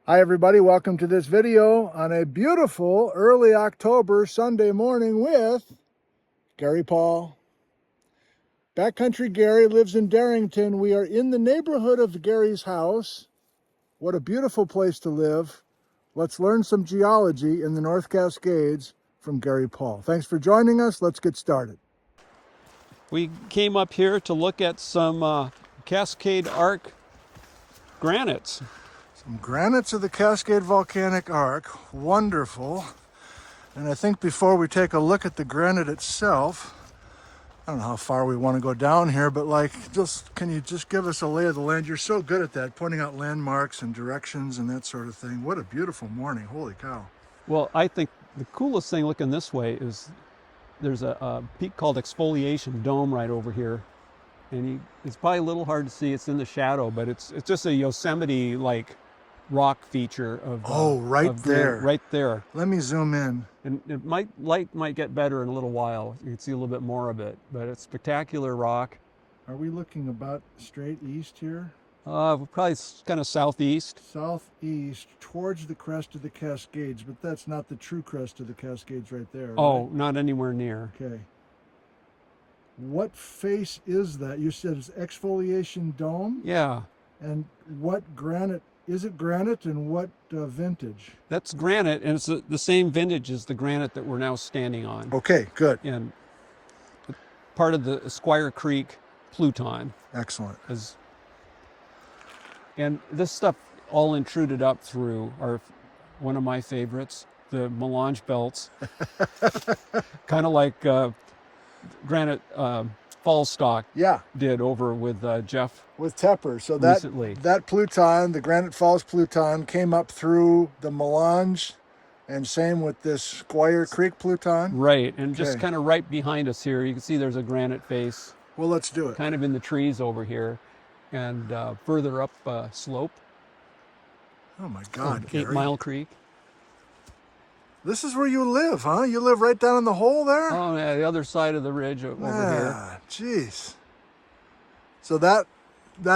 Hi everybody, welcome to this video on a beautiful early October Sunday morning with Gary Paull. Backcountry Gary lives in Darrington. We are in the neighborhood of Gary's house. What a beautiful place to live. Let's learn some geology in the North Cascades from Gary Paull. Thanks for joining us. Let's get started. We came up here to look at some Cascade Arc granites. Some granites of the Cascade Volcanic Arc. Wonderful. And I think before we take a look at the granite itself, I don't know how far we want to go down here, but can you just give us a lay of the land? You're so good at that, pointing out landmarks and directions and that sort of thing. What a beautiful morning. Holy cow. Well, I think the coolest thing looking this way is there's a peak called Exfoliation Dome right over here. And it's probably a little hard to see. It's in the shadow, but it's just a Yosemite-like rock feature of right there. Right there. Let me zoom in. And light might get better in a little while. You can see a little bit more of it, but it's spectacular rock. Are we looking about straight east here? Probably kind of southeast. Southeast, towards the crest of the Cascades, but that's not the true crest of the Cascades right there. Oh, right? not anywhere near. Okay. What face is that? You said it's Exfoliation Dome? Yeah. And what granite? Is it granite, and what vintage? That's granite, and it's the same vintage as the granite that we're now standing on. Okay, good. And part of the Squire Creek Pluton. Excellent. And this stuff all intruded up through one of my favorites, the melange belts. Kind of like granite Falls stock did over with Jeff with Tepper. So recently. that Pluton, the Granite Falls Pluton, came up through the melange, and same with this Squire Creek Pluton. Right, and just kind of right behind us here, you can see there's a granite face. Well, let's do it. Kind of in the trees over here, and further up slope. Oh my God, Gary. 8 Mile Creek. This is where you live, huh? You live right down in the hole there? Oh, yeah, the other side of the ridge over here. Jeez. So that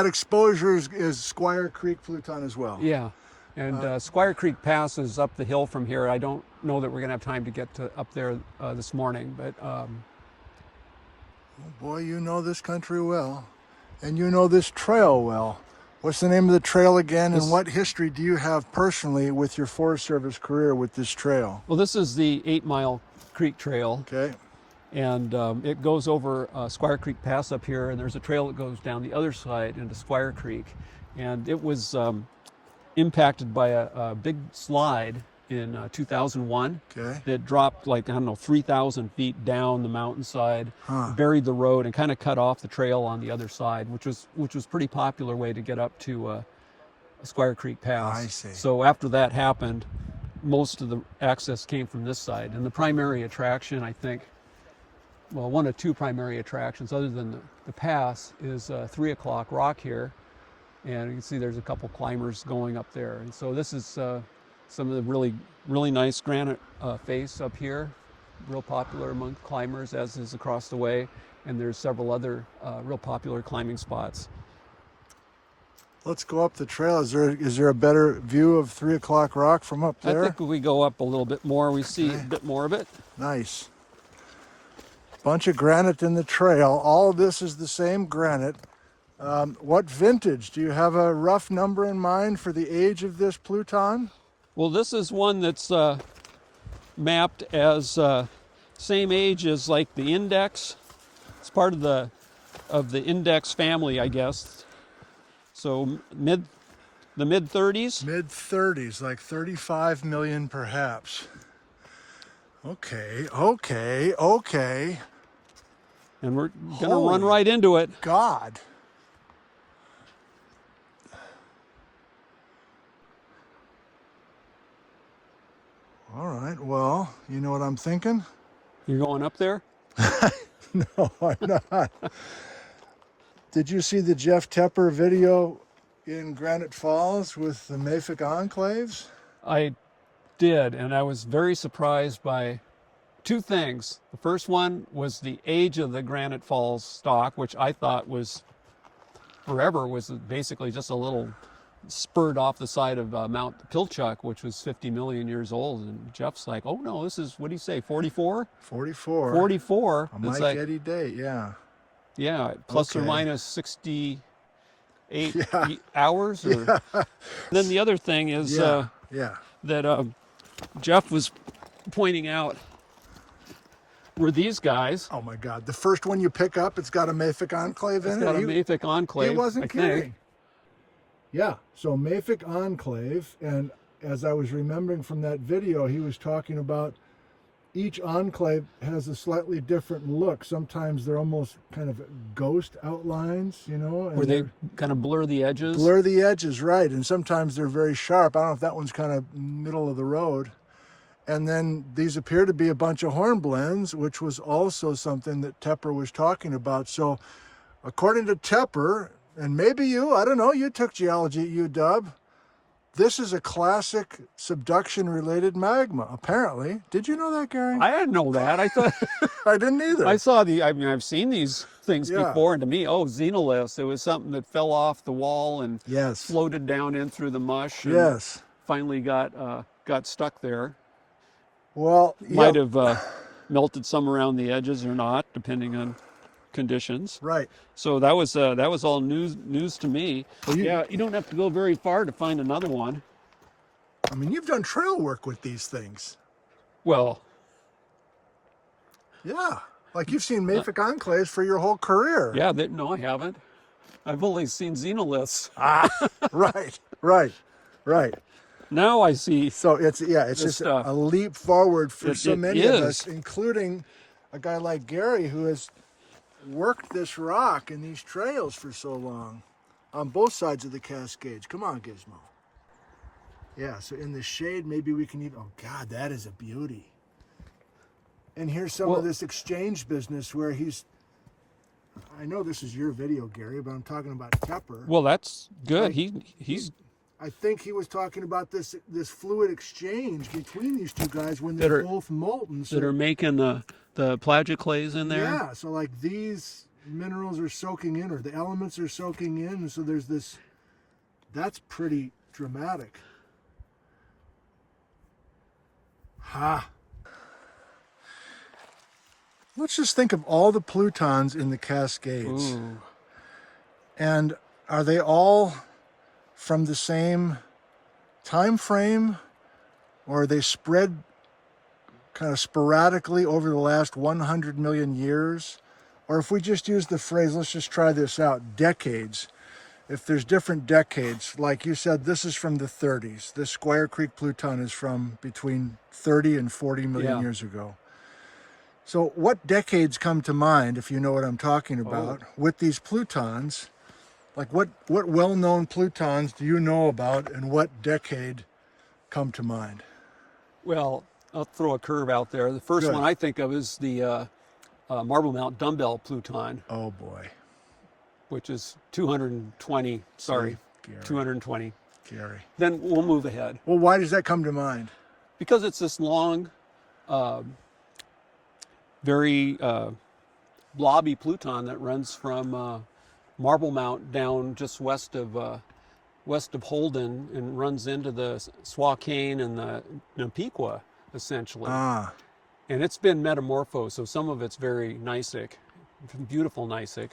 exposure is Squire Creek Pluton as well? Yeah. And Squire Creek passes up the hill from here. I don't know that we're going to have time to get up there this morning, but... Oh boy, you know this country well. And you know this trail well. What's the name of the trail again, and what history do you have personally with your Forest Service career with this trail? Well, this is the 8 Mile Creek Trail. Okay. And it goes over Squire Creek Pass up here, and there's a trail that goes down the other side into Squire Creek. And it was impacted by a big slide in 2001. Okay. That dropped 3,000 feet down the mountainside, buried the road, and kind of cut off the trail on the other side, which was pretty popular way to get up to Squire Creek Pass. I see. So after that happened, most of the access came from this side, and the primary attraction, I think, well, one of two primary attractions other than the pass is 3 o'clock rock here, and you can see there's a couple climbers going up there, and so this is some of the really nice granite face up here, real popular among climbers, as is across the way, and there's several other real popular climbing spots. Let's go up the trail. Is there a better view of 3 o'clock rock from up there? I think if we go up a little bit more, we see a bit more of it. Nice. Bunch of granite in the trail. All of this is the same granite. What vintage? Do you have a rough number in mind for the age of this Pluton? Well, this is one that's mapped as same age as like the Index. It's part of the Index family, I guess. So the mid 30s. Mid 30s, like 35 million perhaps. Okay. And we're gonna run right into it. God. All right, well, you know what I'm thinking? You're going up there? No, I'm not. Did you see the Jeff Tepper video in Granite Falls with the Mafic Enclaves? I did, and I was very surprised by two things. The first one was the age of the Granite Falls stock, which I thought was forever, was basically just a little spurred off the side of Mount Pilchuck, which was 50 million years old. And Jeff's like, oh no, this is, what do you say, 44? 44. 44. A Mike like, Eddy date, yeah. Yeah, plus or Okay. minus 68 Yeah. hours. Or... Yeah. Then the other thing is Yeah. that Jeff was pointing out were these guys. Oh my God. The first one you pick up, it's got a mafic enclave in it. It's got a mafic enclave. He wasn't I kidding. think. Yeah, so mafic enclave, and as I was remembering from that video, he was talking about each enclave has a slightly different look. Sometimes they're almost kind of ghost outlines, you know. And Where they kind of blur the edges. blur the edges, right. And sometimes they're very sharp. I don't know if that one's kind of middle of the road. And then these appear to be a bunch of hornblends, which was also something that Tepper was talking about. So according to Tepper, and maybe you, I don't know, you took geology at UW, this is a classic subduction-related magma, apparently. Did you know that, Gary? I didn't know that. I thought I didn't either. I saw I've seen these things before, and to me, xenoliths. It was something that fell off the wall and Yes. floated down in through the mush. And Yes. finally got stuck there. Well, Might have melted some around the edges or not, depending on conditions. right. So that was all news to me. Well, You don't have to go very far to find another one. I mean, you've done trail work with these things. Well, Yeah. Like you've seen mafic enclaves for your whole career. yeah, no, I haven't. I've only seen xenoliths. Right. Now I see. So it's just stuff. a leap forward for so It many of is. us, including a guy like Gary who has worked this rock and these trails for so long on both sides of the Cascades. Come on, Gizmo. Yeah, so in the shade, maybe we can even, oh God, that is a beauty. And here's some of this exchange business where I know this is your video, Gary, but I'm talking about Tepper. Well, that's good. Like, He's I think he was talking about this fluid exchange between these two guys when That they're are- both molten. So, that are making the plagioclase in there. yeah, so like these minerals are soaking in, or the elements are soaking in, and so there's this. That's pretty dramatic. Ha. Let's just think of all the Plutons in the Cascades. Ooh. And are they all from the same time frame, or are they spread kind of sporadically over the last 100 million years? Or if we just use the phrase, let's just try this out, decades. If there's different decades, like you said, this is from the 30s. This Squire Creek Pluton is from between 30 and 40 million years ago. So what decades come to mind, if you know what I'm talking about, with these Plutons? Like what well-known Plutons do you know about, and what decade come to mind? Well, I'll throw a curve out there. The first Good. one I think of is the Marble Mount Dumbbell Pluton, Oh boy, which is 220. Sorry, Gary. 220. Gary. Then we'll move ahead Well, why does that come to mind? because it's this long, very blobby Pluton that runs from Marble Mount down just west of Holden and runs into the Swakane and the Napiqua, essentially. Ah, And it's been metamorphosed, so some of it's very gneissic, beautiful gneissic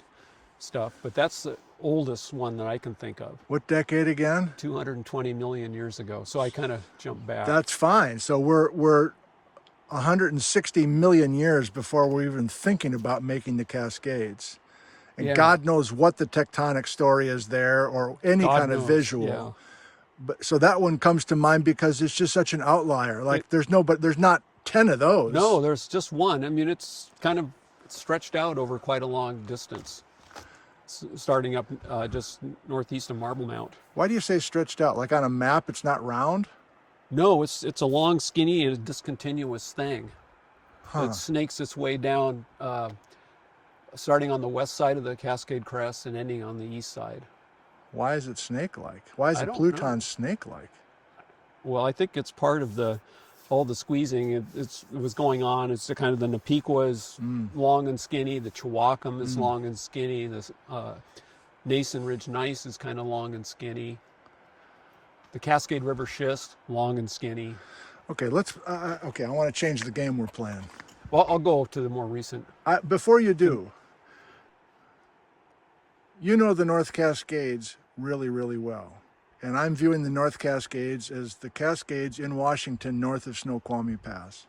stuff, but that's the oldest one that I can think of, what decade again? 220 million years ago. So I kind of jumped back. That's fine. So we're 160 million years before we're even thinking about making the Cascades. And Yeah. God knows what the tectonic story is there, or any God kind of knows, visual. yeah. But so that one comes to mind because it's just such an outlier. Like there's not 10 of those. No, there's just one. I mean, it's kind of stretched out over quite a long distance, starting up just northeast of Marble Mount. Why do you say stretched out? Like on a map, it's not round? No, it's a long, skinny, and discontinuous thing. Huh. It snakes its way down, starting on the west side of the Cascade Crest and ending on the east side. Why is it snake-like? Why is I a don't Pluton know. snake-like? Well, I think it's part of all the squeezing. It was going on. It's the kind of the Napiqua is long and skinny. The Chihuahua is long and skinny. The Nason Ridge Gneiss is kind of long and skinny. The Cascade River schist, long and skinny. Okay, okay, I want to change the game we're playing. Well, I'll go to the more recent. Before you do, you know the North Cascades really, really well. And I'm viewing the North Cascades as the Cascades in Washington north of Snoqualmie Pass.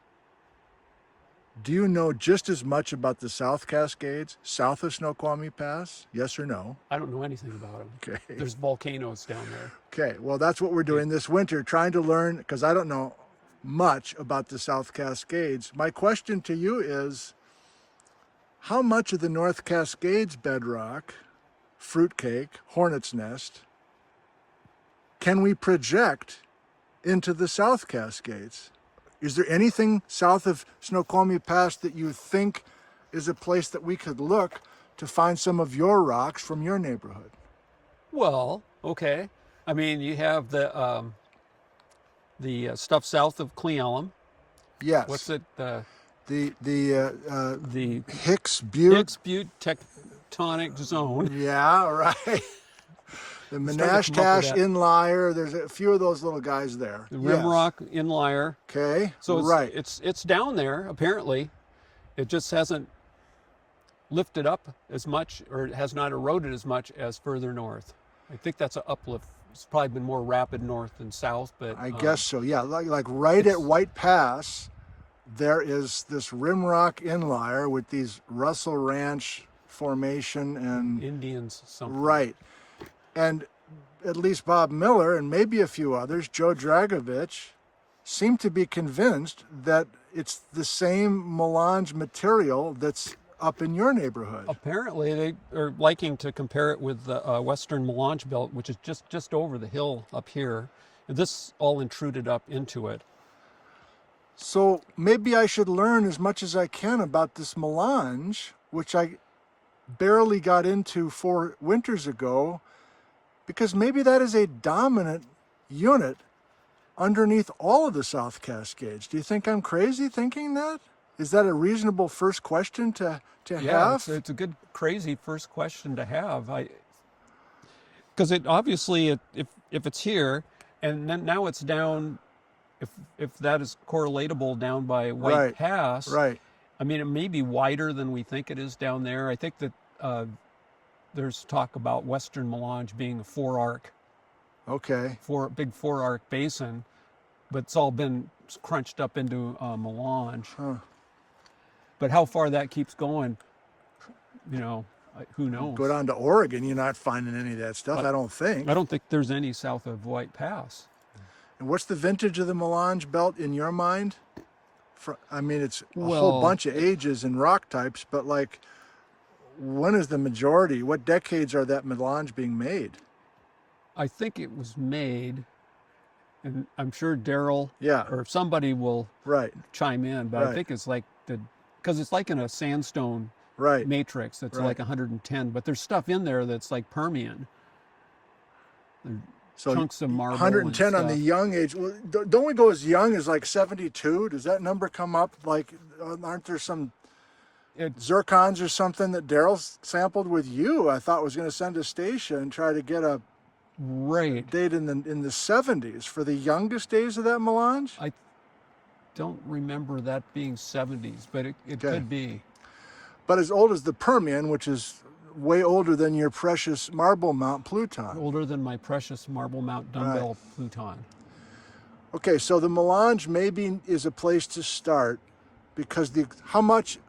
Do you know just as much about the South Cascades south of Snoqualmie Pass? Yes or no? I don't know anything about them. Okay. There's volcanoes down there. Okay, well, that's what we're doing this winter, trying to learn, because I don't know much about the South Cascades. My question to you is, how much of the North Cascades bedrock, fruitcake, hornet's nest, can we project into the South Cascades? Is there anything south of Snoqualmie Pass that you think is a place that we could look to find some of your rocks from your neighborhood? Well, okay. I mean, you have the stuff south of Cleellum. Yes. What's it? The The Hicks Butte. Hicks Butte tectonic zone. Yeah, right. The Menashtash Inlier. There's a few of those little guys there. The Rimrock Inlier. Okay. So it's, right. it's down there apparently. It just hasn't lifted up as much, or it has not eroded as much as further north. I think that's an uplift. It's probably been more rapid north than south, but I guess so. Yeah, like right at White Pass, there is this Rimrock Inlier with these Russell Ranch formation and Indians something. Right. And at least Bob Miller and maybe a few others, Joe Dragovich, seem to be convinced that it's the same melange material that's up in your neighborhood. Apparently, they are liking to compare it with the Western Melange Belt, which is just over the hill up here. And this all intruded up into it. So maybe I should learn as much as I can about this melange, which I barely got into 4 winters ago, because maybe that is a dominant unit underneath all of the South Cascades. Do you think I'm crazy thinking that? Is that a reasonable first question to have? It's a good, crazy first question to have. Because it obviously, if it's here, and then now it's down, if that is correlatable down by White Pass, right. I mean, it may be wider than we think it is down there. I think that there's talk about Western Melange being a 4-arc. Okay. Big 4-arc basin, but it's all been crunched up into melange. Huh. But how far that keeps going, who knows? Go down to Oregon, you're not finding any of that stuff, I don't think. I don't think there's any south of White Pass. And what's the vintage of the melange belt in your mind? I mean, it's a whole bunch of ages and rock types, but like, when is the majority? What decades are that melange being made? I think it was made, and I'm sure Daryl or somebody will chime in, but I think it's like because it's like in a sandstone matrix that's like 110, but there's stuff in there that's like Permian. So chunks of marble. 110 on the young age. Well, don't we go as young as like 72? Does that number come up? Like, aren't there some zircons or something that Daryl sampled with you? I thought was going to send to Stacia and try to get a date in the 70s for the youngest days of that melange. I don't remember that being 70s, but it could be. But as old as the Permian, which is way older than your precious Marble Mount Pluton. Older than my precious Marble Mount Dumbbell Pluton. Okay, so the melange maybe is a place to start, because how much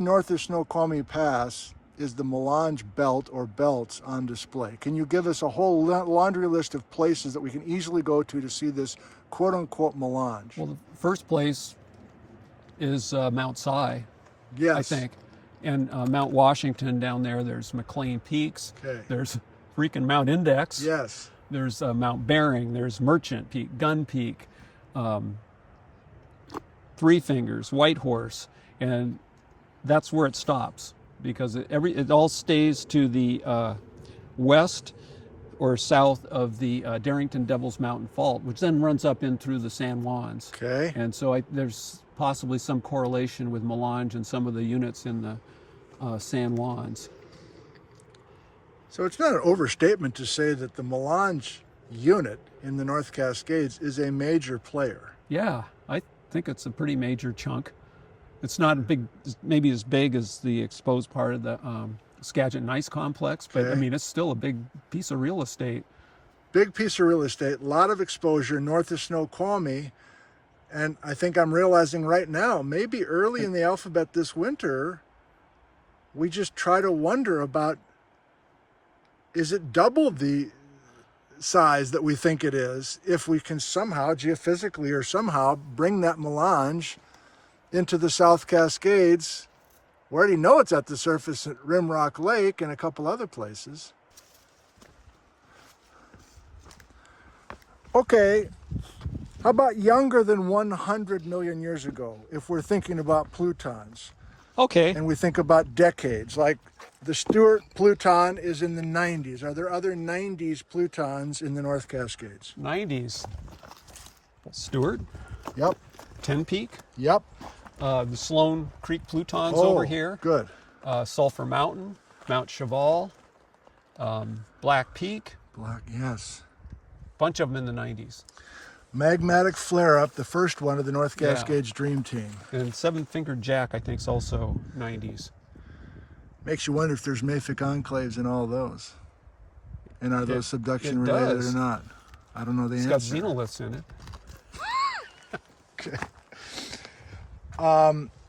north of Snoqualmie Pass is the melange belt or belts on display? Can you give us a whole laundry list of places that we can easily go to see this quote-unquote melange? Well, the first place is Mount Si, yes. I think. And Mount Washington down there, there's McLean Peaks. Okay. There's freaking Mount Index. Yes. There's Mount Bering. There's Merchant Peak, Gun Peak, Three Fingers, White Horse. And that's where it stops, because it all stays to the west or south of the Darrington Devil's Mountain Fault, which then runs up in through the San Juans. Okay. And so there's possibly some correlation with melange and some of the units in the San Juans. So it's not an overstatement to say that the melange unit in the North Cascades is a major player. Yeah, I think it's a pretty major chunk. It's not big, maybe as big as the exposed part of the Skagit Gneiss complex, but I Okay. mean, it's still a big piece of real estate. Big piece of real estate, a lot of exposure north of Snoqualmie. And I think I'm realizing right now, maybe early in the alphabet this winter, we just try to wonder about, is it double the size that we think it is if we can somehow, geophysically or somehow, bring that melange into the South Cascades? We already know it's at the surface at Rimrock Lake and a couple other places. Okay, how about younger than 100 million years ago, if we're thinking about Plutons? Okay. And we think about decades, like the Stewart Pluton is in the 90s. Are there other 90s Plutons in the North Cascades? 90s. Stewart, Yep, Ten Peak, yep. the Sloan Creek Plutons Oh, over here, good. Sulphur Mountain, Mount Cheval, Black Peak, Yes. bunch of them in the 90s. Magmatic flare-up, the first one of the North Yeah. Cascades Dream Team. And Seven-Fingered Jack, I think, is also 90s. Makes you wonder if there's mafic enclaves in all those. And are those subduction it related does. or not? I don't know the It's got answer. xenoliths in it.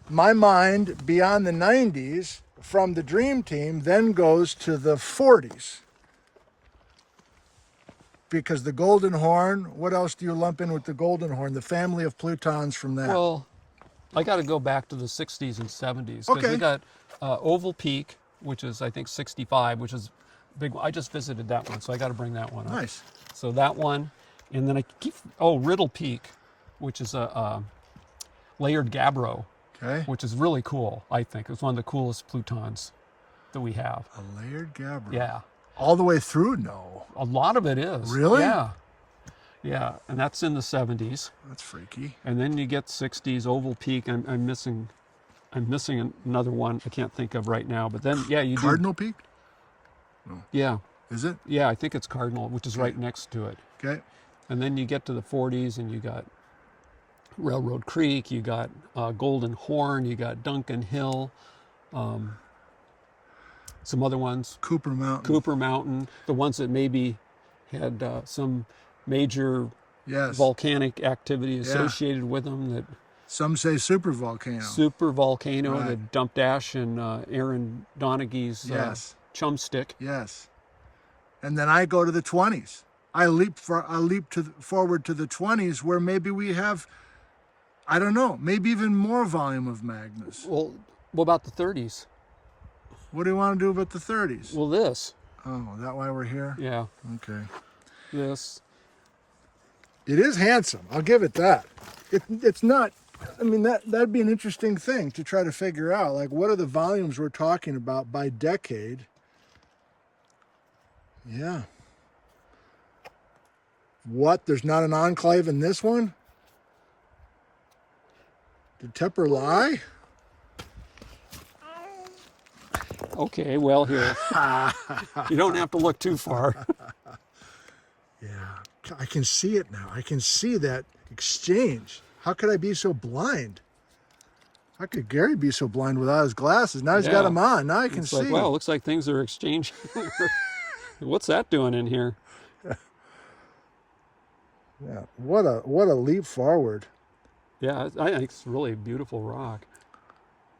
My mind, beyond the 90s, from the Dream Team, then goes to the 40s. Because the Golden Horn, what else do you lump in with the Golden Horn? The family of Plutons from that. Well, I got to go back to the 60s and 70s. Okay. We got Oval Peak, which is, I think, 65, which is big. I just visited that one, so I got to bring that one up. Nice. So that one. And then I keep, Riddle Peak, which is a layered gabbro, Okay. which is really cool, I think. It's one of the coolest Plutons that we have. A layered gabbro. Yeah. All the way through? No. A lot of it is. Really? Yeah. Yeah, and that's in the 70s. That's freaky. And then you get 60s, Oval Peak. I'm missing another one I can't think of right now. But then, yeah, you Cardinal Peak? do. Yeah. Is it? Yeah, I think it's Cardinal, which is right next to it. Okay. And then you get to the 40s and you got Railroad Creek, you got Golden Horn, you got Duncan Hill, some other ones, Cooper Mountain. Cooper Mountain, the ones that maybe had some major Yes. volcanic activity associated with them. That Some say super volcano. super volcano Right. that dumped ash in Aaron Donaghy's Yes. chumstick. Yes. And then I go to the 20s. I leap forward to the 20s where maybe we have, I don't know, maybe even more volume of magmas. Well, what about the 30s? What do you want to do about the 30s? Well, this. Oh, is that why we're here? Yeah, Okay. this. It is handsome. I'll give it that. It's not, I mean, that'd be an interesting thing to try to figure out. Like, what are the volumes we're talking about by decade? Yeah. What? There's not an enclave in this one? Did Tepper lie? Okay, well, here. You don't have to look too far. Yeah. I can see it now. I can see that exchange. How could I be so blind? How could Gary be so blind without his glasses? Now he's got Yeah. them on. Now I can It's see. like, well, looks like things are exchanging. What's that doing in here? Yeah. What a leap forward. Yeah, I think it's really a beautiful rock.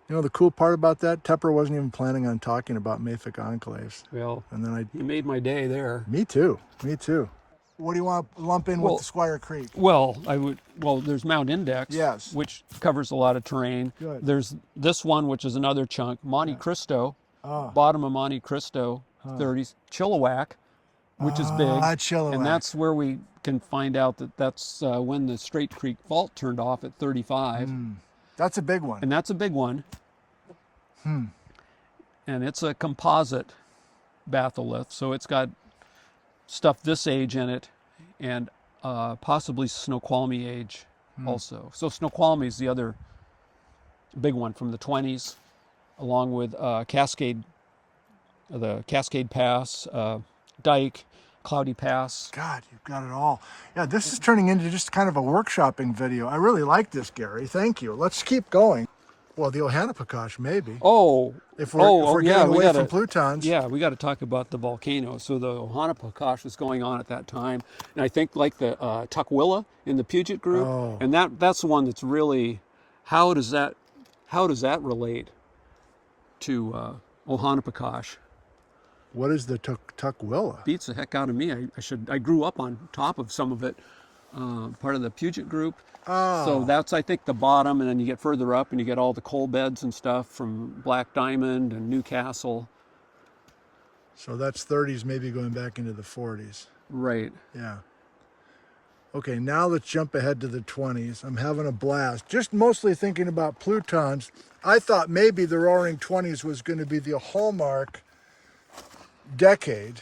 You know, the cool part about that, Tepper wasn't even planning on talking about mafic enclaves. Well, And then you made my day there. me too. What do you want to lump in Well- with the Squire Creek? Well, there's Mount Index, Yes. which covers a lot of terrain. Good. There's this one, which is another chunk, Monte Cristo, Ah. bottom of Monte Cristo, 30s, Chilliwack, which is big. Chilliwack. And that's where we can find out that that's when the Straight Creek Fault turned off at 35. That's a big one. And that's a big one. And it's a composite batholith, so it's got stuff this age in it, and possibly Snoqualmie age also. So Snoqualmie is the other big one from the 20s, along with Cascade, the Cascade Pass, Dike, Cloudy Pass. God, you've got it all. Yeah, this is turning into just kind of a workshopping video. I really like this, Gary. Thank you. Let's keep going. Well, the Ohanapakash, maybe. Oh, If we're yeah, getting we away gotta, from Plutons. yeah, we got to talk about the volcano. So the Ohanapakash was going on at that time, and I think like the Tukwila in the Puget group, Oh. and that's the one that's really, how does that relate to Ohanapakash? What is the Tukwila? Beats the heck out of me. I grew up on top of some of it, part of the Puget group. Oh. So that's, I think, the bottom, and then you get further up and you get all the coal beds and stuff from Black Diamond and Newcastle. So that's 30s, maybe going back into the 40s. Right. Yeah. Okay, now let's jump ahead to the 20s. I'm having a blast. Just mostly thinking about Plutons. I thought maybe the Roaring 20s was going to be the hallmark decade.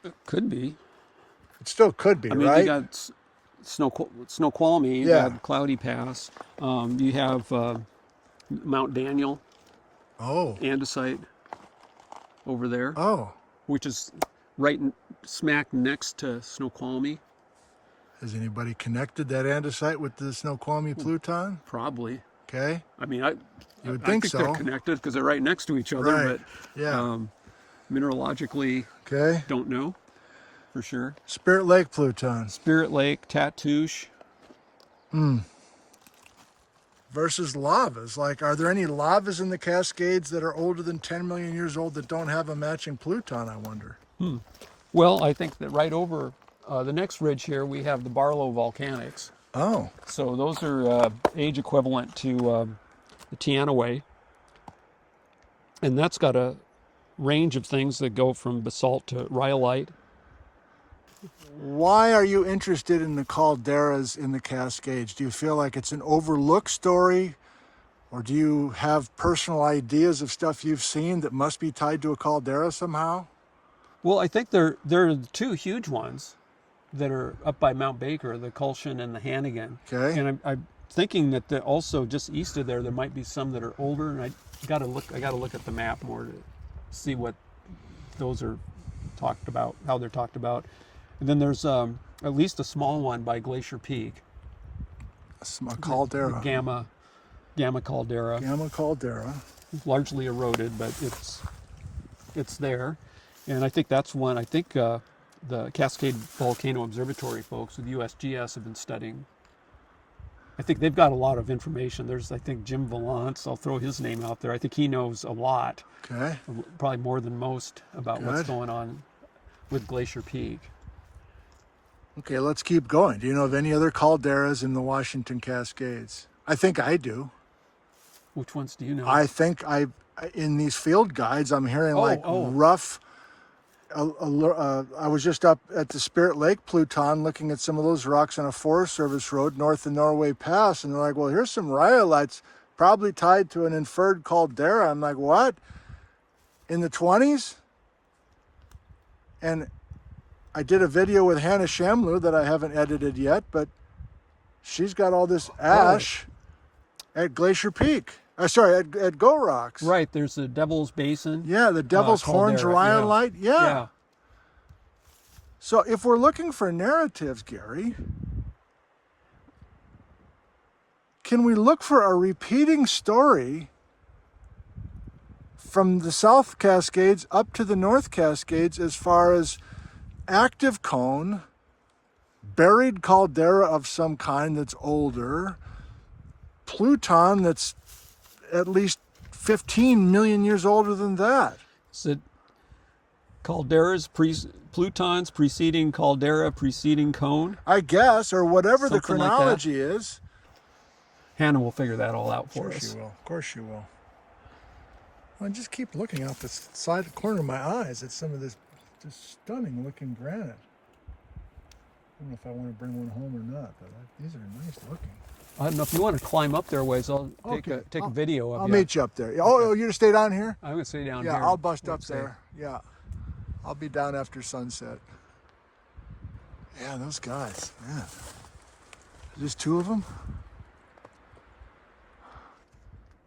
It could be. It still could be, I mean, right? you got Snoqualmie, you Yeah. got Cloudy Pass, you have Mount Daniel, andesite over there, Oh. which is right smack next to Snoqualmie. Has anybody connected that andesite with the Snoqualmie Pluton? Probably. Okay. I mean, You would I think think so. they're connected because they're right next to each other, Right. but Yeah. mineralogically, Okay. don't know for sure. Spirit Lake Pluton Spirit Lake, Tatoosh. versus lavas. Like, are there any lavas in the Cascades that are older than 10 million years old that don't have a matching Pluton, I wonder? Well, I think that right over the next ridge here, we have the Barlow Volcanics. Oh. So those are age equivalent to the Teanaway. And that's got a range of things that go from basalt to rhyolite. Why are you interested in the calderas in the Cascades? Do you feel like it's an overlooked story? Or do you have personal ideas of stuff you've seen that must be tied to a caldera somehow? Well, I think there are two huge ones that are up by Mount Baker, the Culshan and the Hannigan. Okay. And I'm thinking that also just east of there might be some that are older, and I got to look at the map more to see what those are talked about, how they're talked about. And then there's at least a small one by Glacier Peak. A caldera. The Gamma caldera. Gamma caldera. Largely eroded, but it's there. And I think that's one. I think the Cascade Volcano Observatory folks with USGS have been studying. I think they've got a lot of information. There's, I think, Jim Valance. I'll throw his name out there. I think he knows a lot, Okay. probably more than most, about what's Good. going on with Glacier Peak. Okay, let's keep going. Do you know of any other calderas in the Washington Cascades? I think I do. Which ones do you know? I think in these field guides, I'm hearing rough. I was just up at the Spirit Lake Pluton looking at some of those rocks on a Forest Service road north of Norway Pass, and they're like, well, here's some rhyolites probably tied to an inferred caldera. I'm like, what? In the 20s? And I did a video with Hannah Shamlu that I haven't edited yet, but she's got all this ash at Glacier Peak. At Go Rocks. Right, there's the Devil's Basin. Yeah, the Devil's Horns caldera, rhyolite. Yeah. So if we're looking for narratives, Gary, can we look for a repeating story from the South Cascades up to the North Cascades as far as active cone, buried caldera of some kind that's older, Pluton that's at least 15 million years older than that? Is it calderas, Plutons preceding caldera, preceding cone? I guess, or whatever the Something like that. chronology is. Hannah will figure that all out for Of course us. you will. Of course you will. I just keep looking out the side corner of my eyes at some of this just stunning looking granite. I don't know if I want to bring one home or not, but these are nice looking. I don't know if you want to climb up there a ways. I'll take a video of I'll you. meet you up there. Oh, you're to stay down here? I'm going to stay down here. Yeah, I'll bust up Let's see. there. Yeah. I'll be down after sunset. Yeah, those guys, man. Just two of them?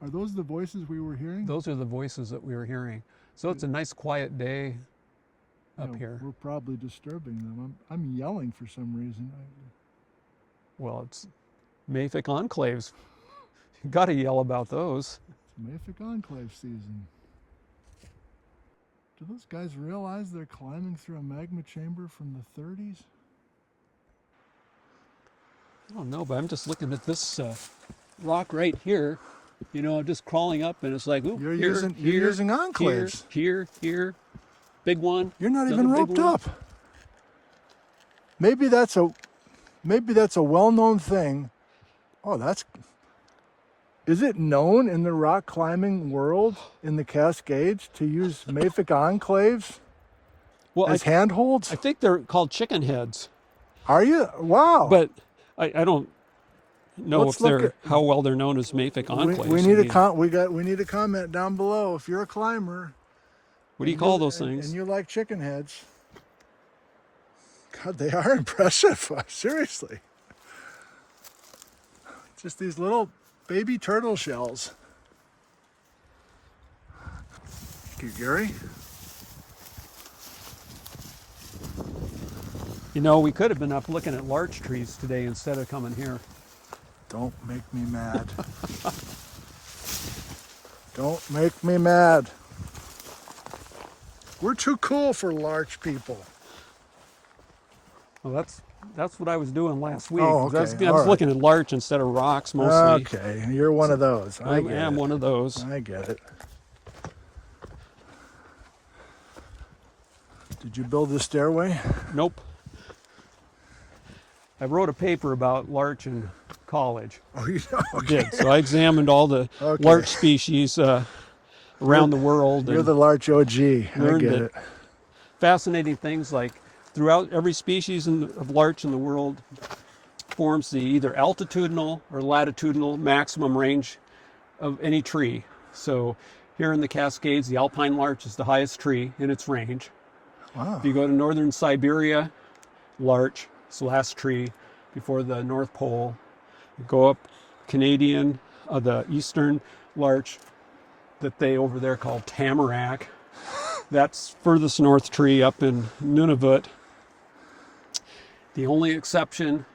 Are those the voices we were hearing? Those are the voices that we were hearing. So it's a nice quiet day. up Yeah, here. we're probably disturbing them. I'm yelling for some reason. Well, it's Mafic enclaves. You got to yell about those. It's Mafic Enclave season. Do those guys realize they're climbing through a magma chamber from the 30s? I don't know, but I'm just looking at this rock right here. You know, I'm just crawling up, and it's like, ooh, You're here, using here, enclaves. here, big one. You're not another even big roped one. up. Maybe that's a well-known thing. Oh, is it known in the rock climbing world in the Cascades to use Mafic enclaves Well, as handholds? I think they're called chicken heads, Are you? Wow. but I don't know Let's if look they're how well they're known as Mafic enclaves. we need we need a comment down below if you're a climber. What do you call those things? And you like chicken heads. God, they are impressive. Seriously. Just these little baby turtle shells. Thank you, Gary. You know, we could have been up looking at larch trees today instead of coming here. Don't make me mad. Don't make me mad. We're too cool for larch people. Well, that's what I was doing last week. Oh, I was okay. All right. looking at larch instead of rocks mostly. Okay, you're one of those. I am one of those. I get it. Did you build the stairway? Nope. I wrote a paper about larch in college. Oh, you know, I did. So I examined all the larch species around the world. You're the larch OG. I learned get that it. Fascinating things like throughout every species of larch in the world forms the either altitudinal or latitudinal maximum range of any tree. So here in the Cascades, the alpine larch is the highest tree in its range. Wow. If you go to northern Siberia, larch is the last tree before the North Pole. You go up Canadian, the eastern larch that they over there call tamarack. That's furthest north tree up in Nunavut. The only exception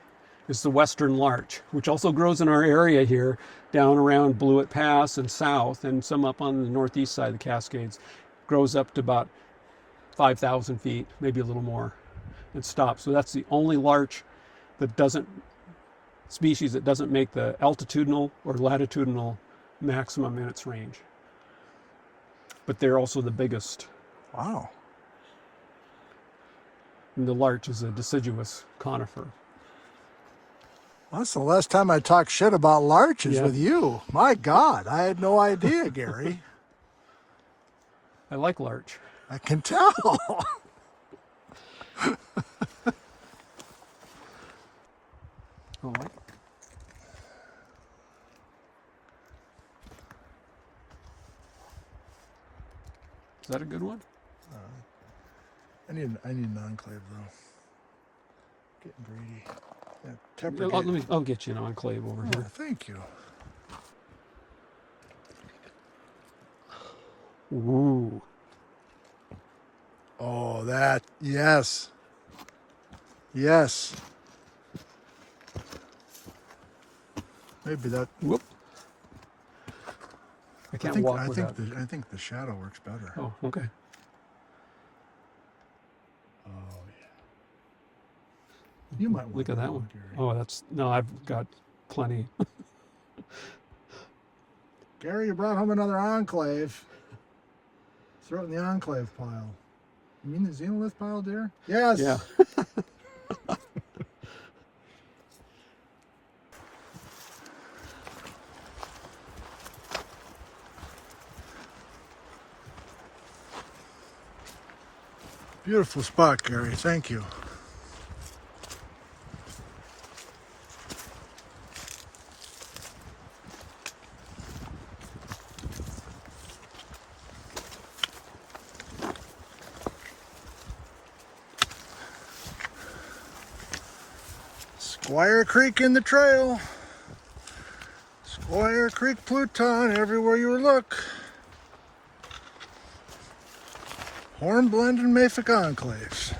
is the western larch, which also grows in our area here, down around Blewett Pass and south, and some up on the northeast side of the Cascades. Grows up to about 5,000 feet, maybe a little more, and stops. So that's the only larch species that doesn't make the altitudinal or latitudinal maximum in its range. But they're also the biggest. Wow. And the larch is a deciduous conifer. Well, that's the last time I talked shit about larches with you. My God, I had no idea, Gary. I like larch. I can tell. Oh, is that a good one? I need an enclave though. Getting greedy. Yeah, I'll get you an enclave over here. Thank you. Ooh. Oh, yes. Yes. Maybe that. Whoop. I can't walk without. I think the shadow works better. Oh, okay. Oh yeah. You might want Look at that one. Gary. Oh, I've got plenty. Gary, you brought home another enclave. Throw it in the enclave pile. You mean the xenolith pile, dear? Yes. Yeah. Beautiful spot, Gary. Thank you. Squire Creek in the trail. Squire Creek, Pluton, everywhere you look. Hornblende and Mafic Enclaves.